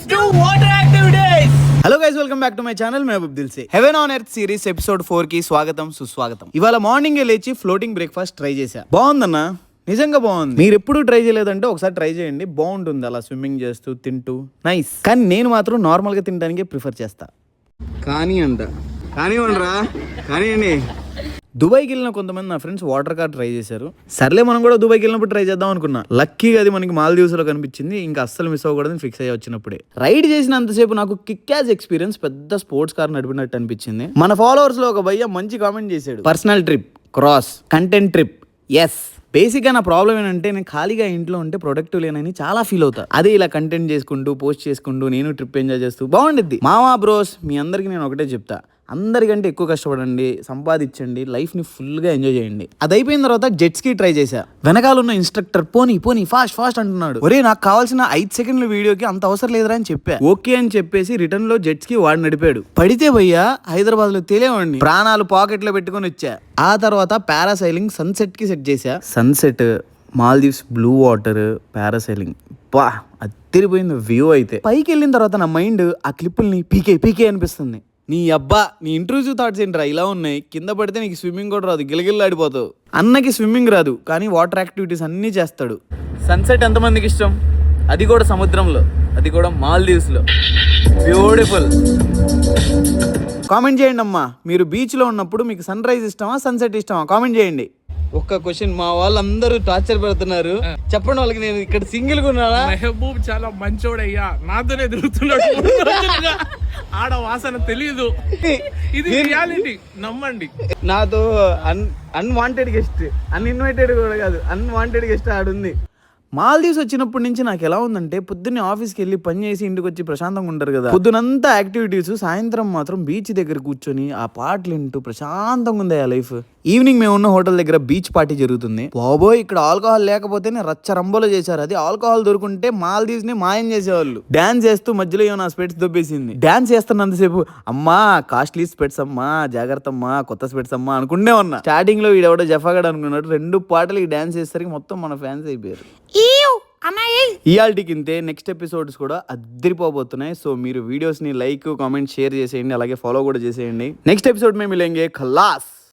Let's do water activities. Hello guys, welcome back to my channel Mehboob Dil Se. Heaven on earth series episode 4 కి స్వాగతం సుస్వాగతం. ఇవాళ morning లేచి floating breakfast try చేశా. బాగుందన్న, నిజంగా బాగుంది. మీరు ఎప్పుడు ట్రై చేయలేదంటే ఒకసారి ట్రై చేయండి, బాగుంటుంది. అలా స్విమ్మింగ్ చేస్తూ తింటూ నైస్. కానీ నేను మాత్రం నార్మల్ గా తినడానికి ప్రిఫర్ చేస్తా. కానివ్వండి. దుబాయ్కి వెళ్ళిన కొంతమంది నా ఫ్రెండ్స్ వాటర్ కార్ ట్రై చేశారు. సర్లే మనం కూడా దుబాయ్కి వెళ్ళినప్పుడు ట్రై చేద్దాం అనుకున్నా. లక్కీగా అది మనకి మాల్దీవ్స్ లో కనిపించింది. ఇంకా అస్సలు మిస్ అవ్వకూడదని ఫిక్స్ అయ్యి వచ్చినప్పుడే. రైడ్ చేసినంతసేపు నాకు కిక్ యాజ్ ఎక్స్పీరియన్స్ పెద్ద స్పోర్ట్స్ కార్ నడిపినట్టు అనిపించింది. మన ఫాలోవర్స్ లో ఒక భయ్య మంచి కామెంట్ చేశాడు, personal trip cross content trip. Yes, బేసిక్గా నా ప్రాబ్లం ఏంటంటే నేను ఖాళీగా ఇంట్లో ఉంటే ప్రొడక్టివ్ లేనని చాలా ఫీల్ అవుతా. అదే ఇలా కంటెంట్ చేసుకుంటూ పోస్ట్ చేసుకుంటూ నేను ట్రిప్ ఎంజాయ్ చేస్తూ బాగుండిద్ది. మామా బ్రోస్, మీ అందరికీ నేను ఒకటే చెప్తా, అందరికంటే ఎక్కువ కష్టపడండి, సంపాదించండి, లైఫ్ ని ఫుల్ గా ఎంజాయ్ చేయండి. అది అయిపోయిన తర్వాత జెట్స్ కి ట్రై చేశా. వెనకాల ఉన్న ఇన్స్ట్రక్టర్ పోనీ ఫాస్ట్ అంటున్నాడు. ఒరే, నాకు కావాల్సిన 5 సెకండ్ల వీడియోకి అంత అవసరం లేదురా అని చెప్పా. ఓకే అని చెప్పేసి రిటర్న్ లో జెట్స్ కి వాడు నడిపాడు. పడితే భయ్యా హైదరాబాద్ లో తెలియవండి, ప్రాణాలు పాకెట్ లో పెట్టుకుని వచ్చా. ఆ తర్వాత పారాసైలింగ్ సన్సెట్ కి సెట్ చేశా. Sunset, Maldives, blue water, parasailing, బా అదిరిపోయింది వ్యూ. అయితే పైకి వెళ్ళిన తర్వాత నా మైండ్ ఆ క్లిప్పుల్ని పీకే అనిపిస్తుంది. నీ ఇంట్రూజివ్ థాట్స్ ఏంట్రా ఇలా ఉన్నాయి? కింద పడితే నీకు స్విమ్మింగ్ కూడా రాదు, గిలగిల్లాడిపోతావు. అన్నకి స్విమ్మింగ్ రాదు, కానీ వాటర్ యాక్టివిటీస్ అన్నీ చేస్తాడు. సన్సెట్ ఎంతమందికి ఇష్టం? అది కూడా సముద్రంలో, అది కూడా మాల్దీవ్స్ లో. బ్యూటిఫుల్. కామెంట్ చేయండి అమ్మా, మీరు బీచ్ లో ఉన్నప్పుడు మీకు సన్ రైజ్ ఇష్టమా, సన్సెట్ ఇష్టమా? కామెంట్ చేయండి. ఒక్క క్వశ్చన్, మా వాళ్ళందరూ టార్చర్ పెడుతున్నారు, చెప్పండి వాళ్ళకి. నేను ఇక్కడ సింగిల్ గా ఉన్నానా? మెహబూబ్ చాలా మంచోడయ్యా, నాతోనే తిరుగుతున్నాడు. ఆడ వాసన తెలీదు, ఇది రియాలిటీ, నమ్మండి. నాతో అన్వాంటెడ్ గెస్ట్, అన్ఇన్వైటెడ్ కూడా కాదు, అన్వాంటెడ్ గెస్ట్ ఆడుంది. మాల్దీవ్స్ వచ్చినప్పటి నుంచి నాకు ఎలా ఉందంటే, పొద్దున్నే ఆఫీస్కి వెళ్ళి పని చేసి ఇంటికి వచ్చి ప్రశాంతంగా ఉంటారు కదా, పొద్దునంతా యాక్టివిటీస్, సాయంత్రం మాత్రం బీచ్ దగ్గర కూర్చొని ఆ పాటలు వింటూ ప్రశాంతంగా ఉంది ఆ లైఫ్. ఈవినింగ్ మేము ఉన్న హోటల్ దగ్గర బీచ్ పార్టీ జరుగుతుంది. బాబోయ్, ఇక్కడ ఆల్కహాల్ లేకపోతేనే రచ్చ రంబోలో చేశారు. అది ఆల్కహాల్ దొరుకుంటే మాల్దీవ్స్ ని మాయం చేసేవాళ్ళు. డాన్స్ చేస్తూ మధ్యలో ఏమో నా స్పెట్స్ దొబ్బేసింది. డాన్స్ చేస్తున్నంతసేపు అమ్మా కాస్ట్లీ స్పెట్స్ అమ్మా, జాగ్రత్త అమ్మా, కొత్త స్పెట్స్ అమ్మా అనుకుంటే ఉన్నా. స్టార్టింగ్ లో వీడెవడో జఫాగడ్ అనుకున్నాడు. 2 పాటలు ఈ డాన్స్ చేసేసరికి మొత్తం మన ఫ్యాన్స్ అయిపోయారు. ఇయాల్టికి ఇంతే. నెక్స్ట్ ఎపిసోడ్స్ కూడా అద్దరిపోబోతున్నాయి. సో మీరు వీడియోస్ ని లైక్, కామెంట్, షేర్ చేసేయండి, అలాగే ఫాలో కూడా చేసేయండి. నెక్స్ట్ ఎపిసోడ్ మేము మిలేంగే. ఖల్లాస్.